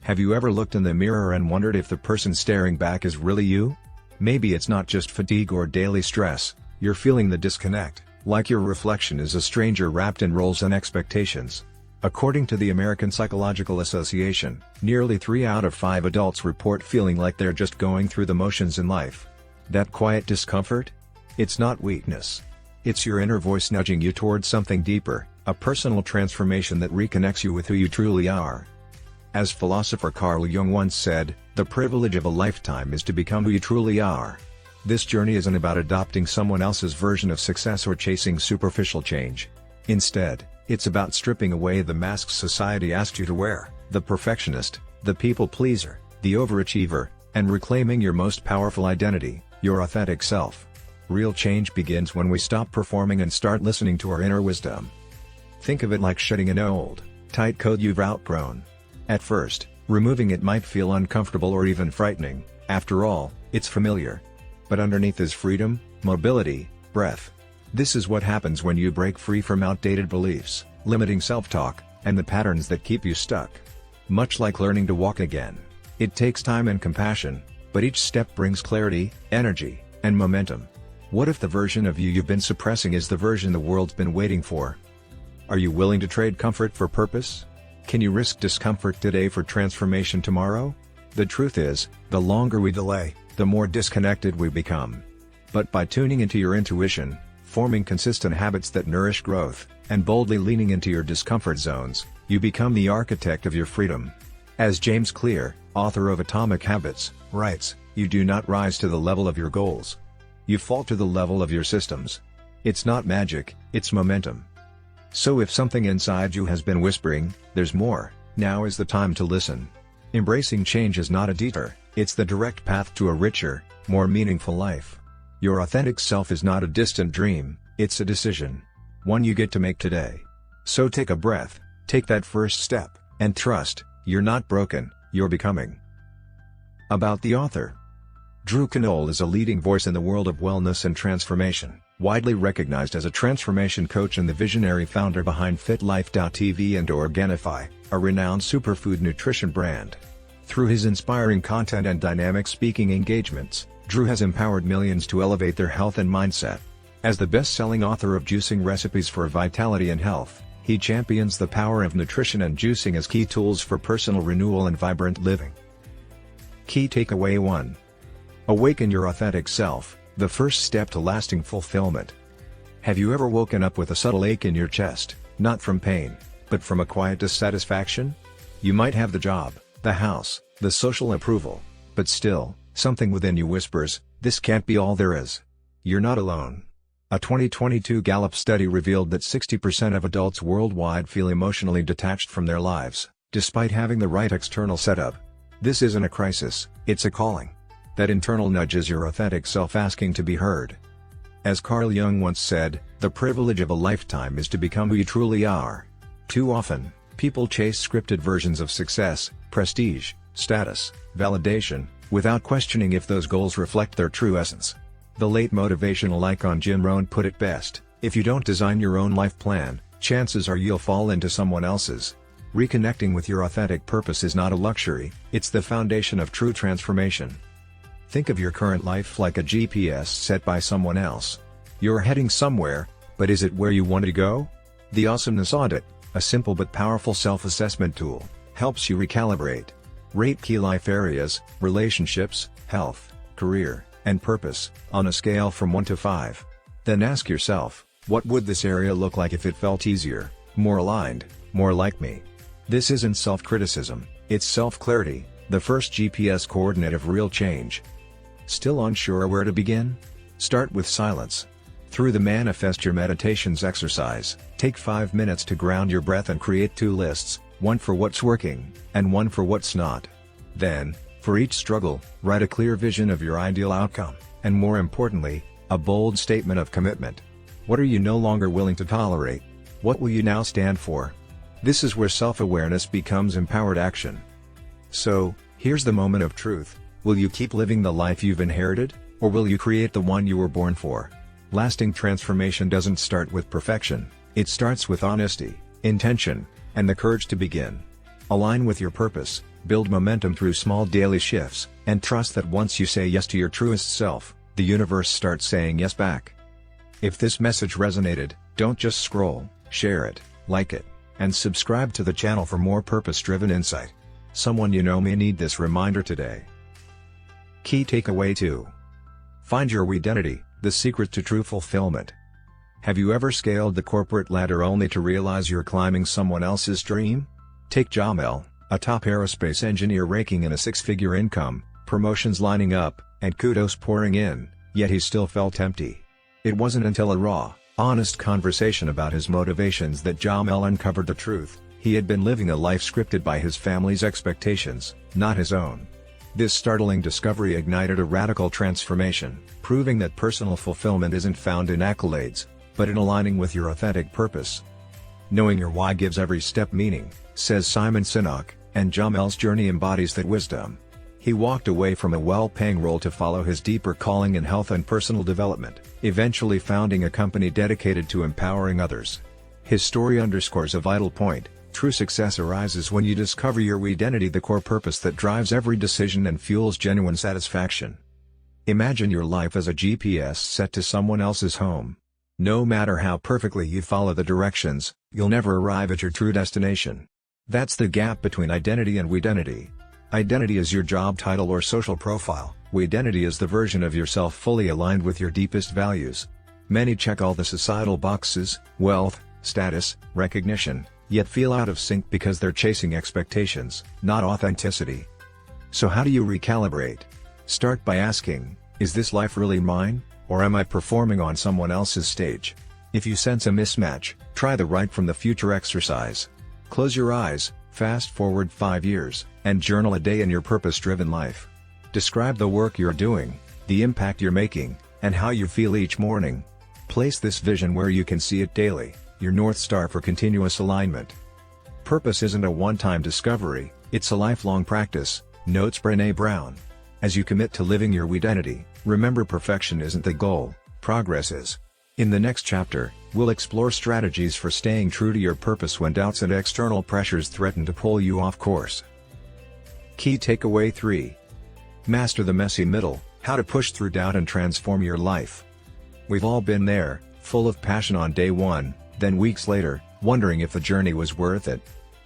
Have you ever looked in the mirror and wondered if the person staring back is really you? Maybe it's not just fatigue or daily stress, you're feeling the disconnect, like your reflection is a stranger wrapped in roles and expectations. According to the American Psychological Association, nearly 3 out of 5 adults report feeling like they're just going through the motions in life. That quiet discomfort? It's not weakness. It's your inner voice nudging you towards something deeper, a personal transformation that reconnects you with who you truly are. As philosopher Carl Jung once said, the privilege of a lifetime is to become who you truly are. This journey isn't about adopting someone else's version of success or chasing superficial change. Instead, it's about stripping away the masks society asks you to wear, the perfectionist, the people pleaser, the overachiever, and reclaiming your most powerful identity, your authentic self. Real change begins when we stop performing and start listening to our inner wisdom. Think of it like shedding an old, tight coat you've outgrown. At first, removing it might feel uncomfortable or even frightening. After all, it's familiar. But underneath is freedom, mobility, breath. This is what happens when you break free from outdated beliefs, limiting self-talk, and the patterns that keep you stuck. Much like learning to walk again. It takes time and compassion, but each step brings clarity, energy, and momentum. What if the version of you you've been suppressing is the version the world's been waiting for? Are you willing to trade comfort for purpose? Can you risk discomfort today for transformation tomorrow? The truth is, the longer we delay, the more disconnected we become. But by tuning into your intuition, forming consistent habits that nourish growth, and boldly leaning into your discomfort zones, you become the architect of your freedom. As James Clear, author of Atomic Habits, writes, you do not rise to the level of your goals. You fall to the level of your systems. It's not magic, it's momentum. So if something inside you has been whispering, there's more, now is the time to listen. Embracing change is not a detour, it's the direct path to a richer, more meaningful life. Your authentic self is not a distant dream, it's a decision. One you get to make today. So take a breath, take that first step, and trust, you're not broken, you're becoming. About the author. Drew Canole is a leading voice in the world of wellness and transformation, widely recognized as a transformation coach and the visionary founder behind FitLife.tv and Organifi, a renowned superfood nutrition brand. Through his inspiring content and dynamic speaking engagements, Drew has empowered millions to elevate their health and mindset. As the best-selling author of Juicing Recipes for Vitality and Health, he champions the power of nutrition and juicing as key tools for personal renewal and vibrant living. Key Takeaway 1. Awaken your authentic self, the first step to lasting fulfillment. Have you ever woken up with a subtle ache in your chest, not from pain, but from a quiet dissatisfaction? You might have the job, the house, the social approval, but still, something within you whispers, this can't be all there is. You're not alone. A 2022 Gallup study revealed that 60% of adults worldwide feel emotionally detached from their lives, despite having the right external setup. This isn't a crisis, it's a calling. That internal nudge is your authentic self asking to be heard. As Carl Jung once said, the privilege of a lifetime is to become who you truly are. Too often, people chase scripted versions of success, prestige, status, validation, without questioning if those goals reflect their true essence. The late motivational icon Jim Rohn put it best, if you don't design your own life plan, chances are you'll fall into someone else's. Reconnecting with your authentic purpose is not a luxury, it's the foundation of true transformation. Think of your current life like a GPS set by someone else. You're heading somewhere, but is it where you want to go? The Awesomeness Audit, a simple but powerful self-assessment tool, helps you recalibrate. Rate key life areas, relationships, health, career, and purpose, on a scale from 1 to 5. Then ask yourself, what would this area look like if it felt easier, more aligned, more like me? This isn't self-criticism, it's self-clarity, the first GPS coordinate of real change. Still unsure where to begin? Start with silence. Through the Manifest Your Meditations exercise, take 5 minutes to ground your breath and create 2 lists, one for what's working, and one for what's not. Then, for each struggle, write a clear vision of your ideal outcome, and more importantly, a bold statement of commitment. What are you no longer willing to tolerate? What will you now stand for? This is where self-awareness becomes empowered action. So, here's the moment of truth. Will you keep living the life you've inherited, or will you create the one you were born for? Lasting transformation doesn't start with perfection, it starts with honesty, intention, and the courage to begin. Align with your purpose, build momentum through small daily shifts, and trust that once you say yes to your truest self, the universe starts saying yes back. If this message resonated, don't just scroll, share it, like it, and subscribe to the channel for more purpose-driven insight. Someone you know may need this reminder today. Key takeaway 2. Find your identity, the secret to true fulfillment. Have you ever scaled the corporate ladder only to realize you're climbing someone else's dream? Take 𝐘𝐈, a top aerospace engineer raking in a six-figure income, promotions lining up, and kudos pouring in, yet he still felt empty. It wasn't until a raw, honest conversation about his motivations that 𝐘𝐈 uncovered the truth. He had been living a life scripted by his family's expectations, not his own. This startling discovery ignited a radical transformation, proving that personal fulfillment isn't found in accolades, but in aligning with your authentic purpose. Knowing your why gives every step meaning, says Simon Sinek, and 𝐘𝐈's journey embodies that wisdom. He walked away from a well-paying role to follow his deeper calling in health and personal development, eventually founding a company dedicated to empowering others. His story underscores a vital point: true success arises when you discover your identity, the core purpose that drives every decision and fuels genuine satisfaction. Imagine your life as a GPS set to someone else's home. No matter how perfectly you follow the directions, you'll never arrive at your true destination. That's the gap between identity and we-identity. Identity is your job title or social profile. We-identity is the version of yourself fully aligned with your deepest values. Many check all the societal boxes: wealth, status, recognition, yet feel out of sync because they're chasing expectations, not authenticity. So how do you recalibrate? Start by asking, is this life really mine, or am I performing on someone else's stage? If you sense a mismatch, try the Right from the Future exercise. Close your eyes, fast forward 5 years, and journal a day in your purpose-driven life. Describe the work you're doing, the impact you're making, and how you feel each morning. Place this vision where you can see it daily, your North Star for continuous alignment. Purpose isn't a one-time discovery, it's a lifelong practice, notes Brené Brown. As you commit to living your identity, remember perfection isn't the goal, progress is. In the next chapter, we'll explore strategies for staying true to your purpose when doubts and external pressures threaten to pull you off course. Key takeaway 3. Master the messy middle, how to push through doubt and transform your life. We've all been there, full of passion on day one, then weeks later, wondering if the journey was worth it.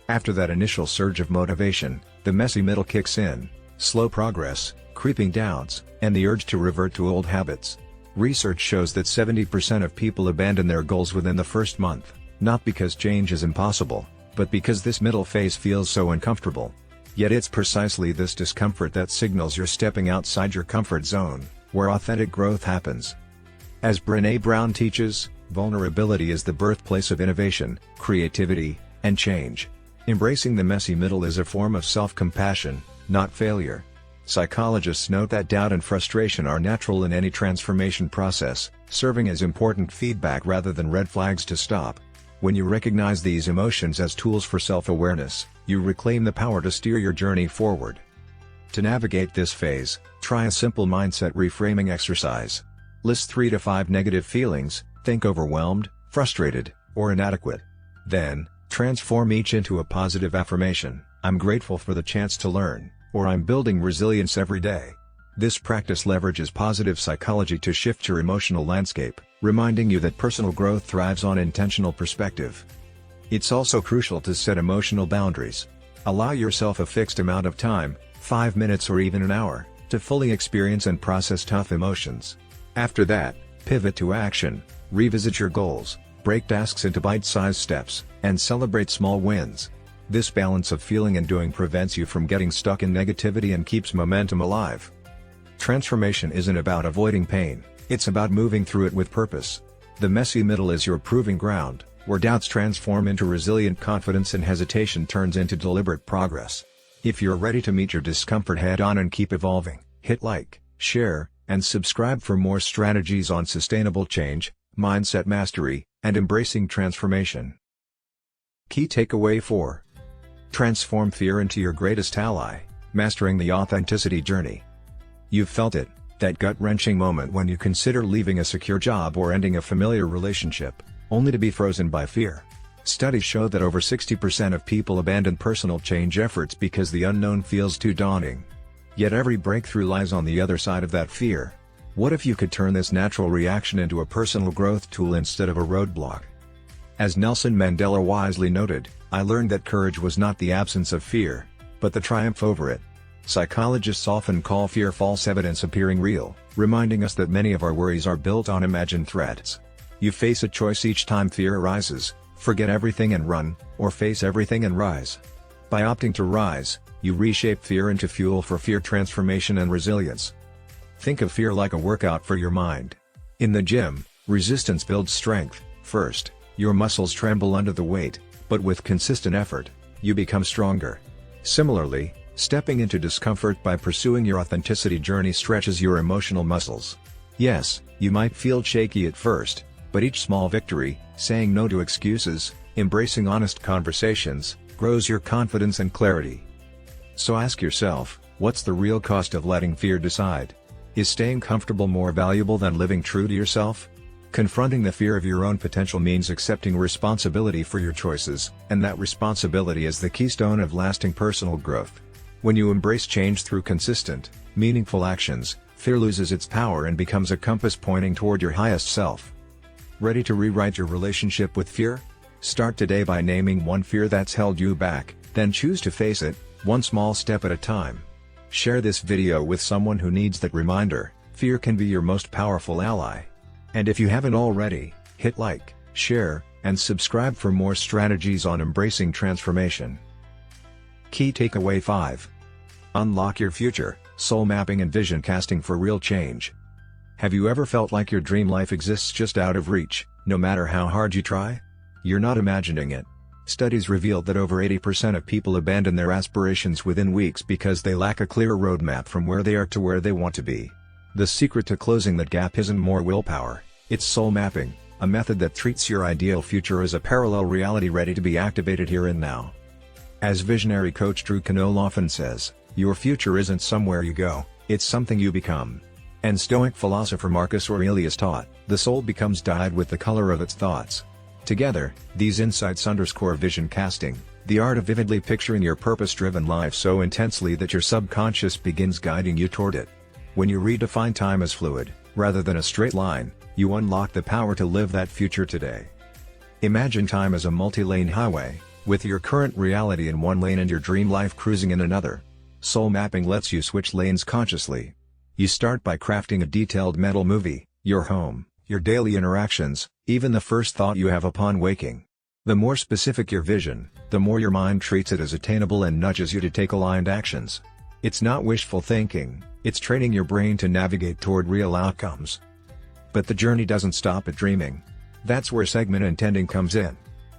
After that initial surge of motivation, the messy middle kicks in: slow progress, creeping doubts, and the urge to revert to old habits. Research shows that 70% of people abandon their goals within the first month, not because change is impossible, but because this middle phase feels so uncomfortable. Yet it's precisely this discomfort that signals you're stepping outside your comfort zone, where authentic growth happens. As Brené Brown teaches, vulnerability is the birthplace of innovation, creativity, and change. Embracing the messy middle is a form of self-compassion, not failure. Psychologists note that doubt and frustration are natural in any transformation process, serving as important feedback rather than red flags to stop. When you recognize these emotions as tools for self-awareness, you reclaim the power to steer your journey forward. To navigate this phase, try a simple mindset reframing exercise. List 3 to 5 negative feelings: think overwhelmed, frustrated, or inadequate. Then, transform each into a positive affirmation: I'm grateful for the chance to learn, or I'm building resilience every day. This practice leverages positive psychology to shift your emotional landscape, reminding you that personal growth thrives on intentional perspective. It's also crucial to set emotional boundaries. Allow yourself a fixed amount of time, 5 minutes or even an hour, to fully experience and process tough emotions. After that, pivot to action, revisit your goals, break tasks into bite-sized steps, and celebrate small wins. This balance of feeling and doing prevents you from getting stuck in negativity and keeps momentum alive. Transformation isn't about avoiding pain, it's about moving through it with purpose. The messy middle is your proving ground, where doubts transform into resilient confidence and hesitation turns into deliberate progress. If you're ready to meet your discomfort head-on and keep evolving, hit like, share, and subscribe for more strategies on sustainable change, mindset mastery, and embracing transformation. Key takeaway 4. Transform fear into your greatest ally, mastering the authenticity journey. You've felt it, that gut-wrenching moment when you consider leaving a secure job or ending a familiar relationship, only to be frozen by fear. Studies show that over 60% of people abandon personal change efforts because the unknown feels too daunting. Yet every breakthrough lies on the other side of that fear. What if you could turn this natural reaction into a personal growth tool instead of a roadblock? As Nelson Mandela wisely noted, "I learned that courage was not the absence of fear, but the triumph over it." Psychologists often call fear false evidence appearing real, reminding us that many of our worries are built on imagined threats. You face a choice each time fear arises: forget everything and run, or face everything and rise. By opting to rise, you reshape fear into fuel for fear transformation and resilience. Think of fear like a workout for your mind. In the gym, resistance builds strength. First, your muscles tremble under the weight, but with consistent effort, you become stronger. Similarly, stepping into discomfort by pursuing your authenticity journey stretches your emotional muscles. Yes, you might feel shaky at first, but each small victory, saying no to excuses, embracing honest conversations, grows your confidence and clarity. So ask yourself, what's the real cost of letting fear decide? Is staying comfortable more valuable than living true to yourself? Confronting the fear of your own potential means accepting responsibility for your choices, and that responsibility is the keystone of lasting personal growth. When you embrace change through consistent, meaningful actions, fear loses its power and becomes a compass pointing toward your highest self. Ready to rewrite your relationship with fear? Start today by naming one fear that's held you back, then choose to face it, one small step at a time. Share this video with someone who needs that reminder. Fear can be your most powerful ally. And if you haven't already, hit like, share, and subscribe for more strategies on embracing transformation. Key Takeaway 5. Unlock your future, soul mapping and vision casting for real change. Have you ever felt like your dream life exists just out of reach, no matter how hard you try? You're not imagining it. Studies revealed that over 80% of people abandon their aspirations within weeks because they lack a clear roadmap from where they are to where they want to be. The secret to closing that gap isn't more willpower, it's soul mapping, a method that treats your ideal future as a parallel reality ready to be activated here and now. As visionary coach Drew Canole often says, your future isn't somewhere you go, it's something you become. And Stoic philosopher Marcus Aurelius taught, the soul becomes dyed with the color of its thoughts. Together, these insights underscore vision casting, the art of vividly picturing your purpose-driven life so intensely that your subconscious begins guiding you toward it. When you redefine time as fluid, rather than a straight line, you unlock the power to live that future today. Imagine time as a multi-lane highway, with your current reality in one lane and your dream life cruising in another. Soul mapping lets you switch lanes consciously. You start by crafting a detailed mental movie, your home, your daily interactions, even the first thought you have upon waking. The more specific your vision, the more your mind treats it as attainable and nudges you to take aligned actions. It's not wishful thinking, it's training your brain to navigate toward real outcomes. But the journey doesn't stop at dreaming. That's where segment intending comes in.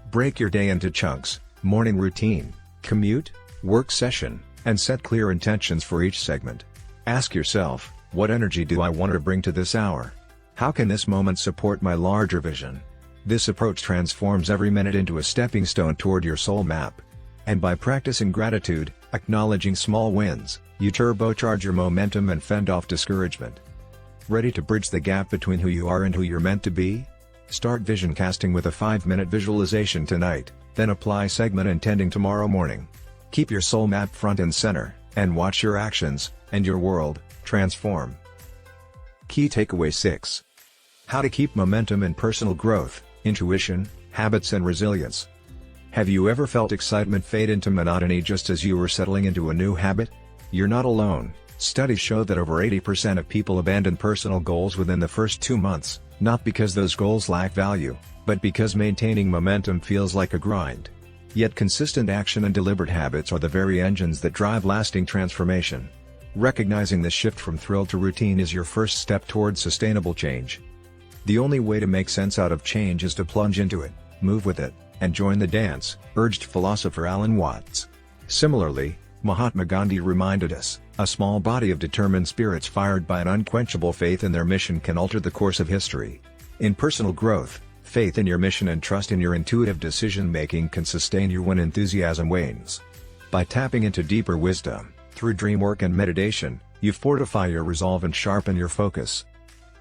Break your day into chunks: morning routine, commute, work session, and set clear intentions for each segment. Ask yourself, what energy do I want to bring to this hour? How can this moment support my larger vision? This approach transforms every minute into a stepping stone toward your soul map. And by practicing gratitude, acknowledging small wins, you turbocharge your momentum and fend off discouragement. Ready to bridge the gap between who you are and who you're meant to be? Start vision casting with a 5-minute visualization tonight, then apply segment intending tomorrow morning. Keep your soul map front and center, and watch your actions, and your world, transform. Key Takeaway 6. How to keep momentum in personal growth, intuition, habits and resilience. Have you ever felt excitement fade into monotony just as you were settling into a new habit? You're not alone. Studies show that over 80% of people abandon personal goals within the first 2 months, not because those goals lack value, but because maintaining momentum feels like a grind. Yet consistent action and deliberate habits are the very engines that drive lasting transformation. Recognizing this shift from thrill to routine is your first step towards sustainable change. The only way to make sense out of change is to plunge into it, move with it, and join the dance, urged philosopher Alan Watts. Similarly, Mahatma Gandhi reminded us, a small body of determined spirits fired by an unquenchable faith in their mission can alter the course of history. In personal growth, faith in your mission and trust in your intuitive decision-making can sustain you when enthusiasm wanes. By tapping into deeper wisdom, through dream work and meditation, you fortify your resolve and sharpen your focus.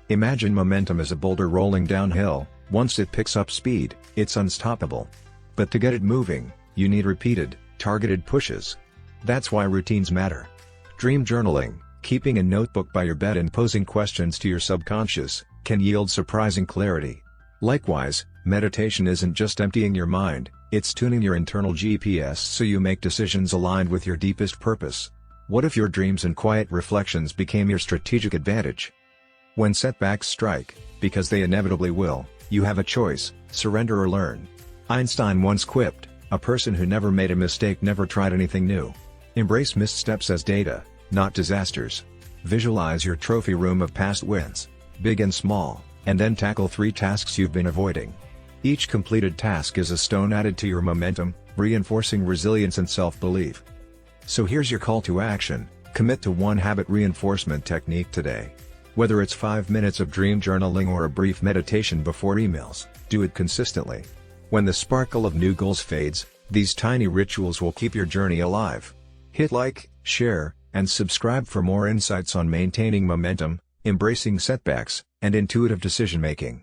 Imagine momentum as a boulder rolling downhill. Once it picks up speed, it's unstoppable. But to get it moving, you need repeated, targeted pushes. That's why routines matter. Dream journaling, keeping a notebook by your bed and posing questions to your subconscious, can yield surprising clarity. Likewise, meditation isn't just emptying your mind, it's tuning your internal GPS so you make decisions aligned with your deepest purpose. What if your dreams and quiet reflections became your strategic advantage? When setbacks strike, because they inevitably will, you have a choice: surrender or learn. Einstein once quipped, "A person who never made a mistake never tried anything new." Embrace missteps as data, not disasters. Visualize your trophy room of past wins, big and small, and then tackle 3 tasks you've been avoiding. Each completed task is a stone added to your momentum, reinforcing resilience and self-belief. So here's your call to action: commit to one habit reinforcement technique today. Whether it's 5 minutes of dream journaling or a brief meditation before emails, do it consistently. When the sparkle of new goals fades, these tiny rituals will keep your journey alive. Hit like, share, and subscribe for more insights on maintaining momentum, embracing setbacks, and intuitive decision-making.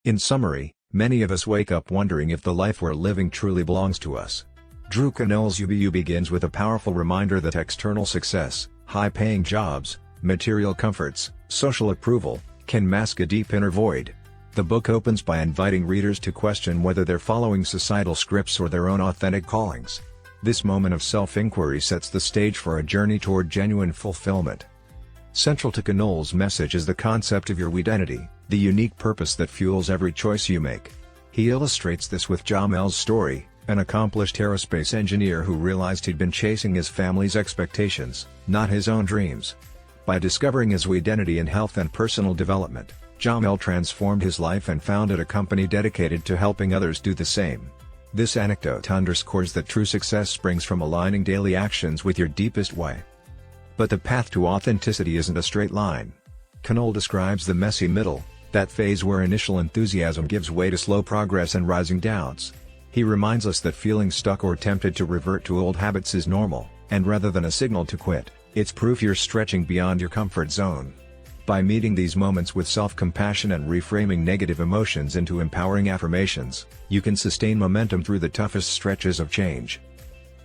In summary, many of us wake up wondering if the life we're living truly belongs to us. 𝐘𝐈 begins with a powerful reminder that external success, high-paying jobs, material comforts, social approval, can mask a deep inner void. The book opens by inviting readers to question whether they're following societal scripts or their own authentic callings. This moment of self-inquiry sets the stage for a journey toward genuine fulfillment. Central to 𝐘𝐈's message is the concept of your identity, the unique purpose that fuels every choice you make. He illustrates this with 𝐂𝐰𝐞𝐬𝐭𝐚𝐤𝐬 story, an accomplished aerospace engineer who realized he'd been chasing his family's expectations, not his own dreams. By discovering his identity in health and personal development, 𝐂𝐰𝐞𝐬𝐭𝐚 transformed his life and founded a company dedicated to helping others do the same. This anecdote underscores that true success springs from aligning daily actions with your deepest why. But the path to authenticity isn't a straight line. 𝐘𝐈 describes the messy middle, that phase where initial enthusiasm gives way to slow progress and rising doubts. He reminds us that feeling stuck or tempted to revert to old habits is normal, and rather than a signal to quit, it's proof you're stretching beyond your comfort zone. By meeting these moments with self-compassion and reframing negative emotions into empowering affirmations, you can sustain momentum through the toughest stretches of change.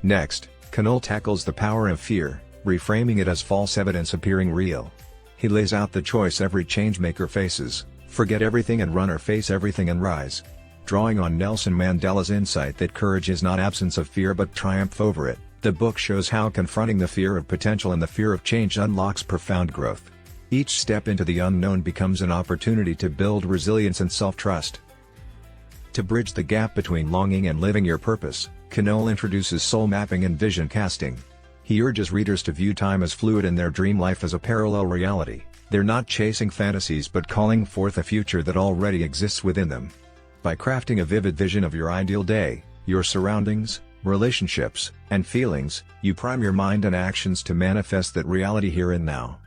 Next, 𝐘𝐈 tackles the power of fear, reframing it as false evidence appearing real. He lays out the choice every changemaker faces: forget everything and run or face everything and rise. Drawing on Nelson Mandela's insight that courage is not absence of fear but triumph over it, the book shows how confronting the fear of potential and the fear of change unlocks profound growth. Each step into the unknown becomes an opportunity to build resilience and self-trust. To bridge the gap between longing and living your purpose, 𝐘𝐈 introduces soul mapping and vision casting. He urges readers to view time as fluid and their dream life as a parallel reality. They're not chasing fantasies but calling forth a future that already exists within them. By crafting a vivid vision of your ideal day, your surroundings, relationships, and feelings, you prime your mind and actions to manifest that reality here and now.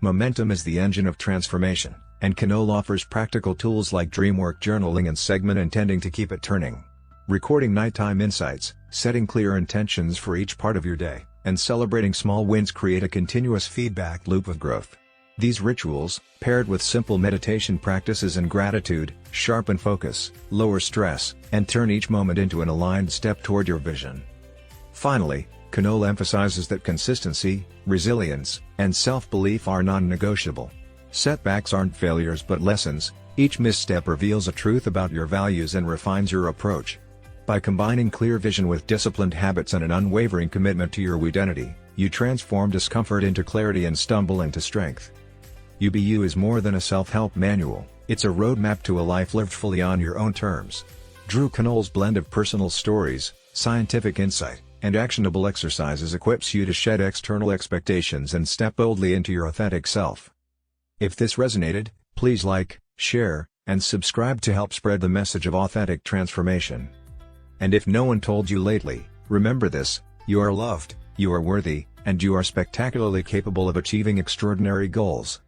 Momentum is the engine of transformation, and 𝐘𝐈 offers practical tools like dreamwork journaling and segment intending to keep it turning. Recording nighttime insights, setting clear intentions for each part of your day, and celebrating small wins create a continuous feedback loop of growth. These rituals, paired with simple meditation practices and gratitude, sharpen focus, lower stress, and turn each moment into an aligned step toward your vision. Finally, 𝐘𝐈 emphasizes that consistency, resilience, and self-belief are non-negotiable. Setbacks aren't failures but lessons. Each misstep reveals a truth about your values and refines your approach. By combining clear vision with disciplined habits and an unwavering commitment to your identity, you transform discomfort into clarity and stumble into strength. 𝐘𝐈 is more than a self-help manual, it's a roadmap to a life lived fully on your own terms. 𝐘𝐈's blend of personal stories, scientific insight, and actionable exercises equips you to shed external expectations and step boldly into your authentic self. If this resonated, please like, share, and subscribe to help spread the message of authentic transformation. And if no one told you lately, remember this: you are loved, you are worthy, and you are spectacularly capable of achieving extraordinary goals.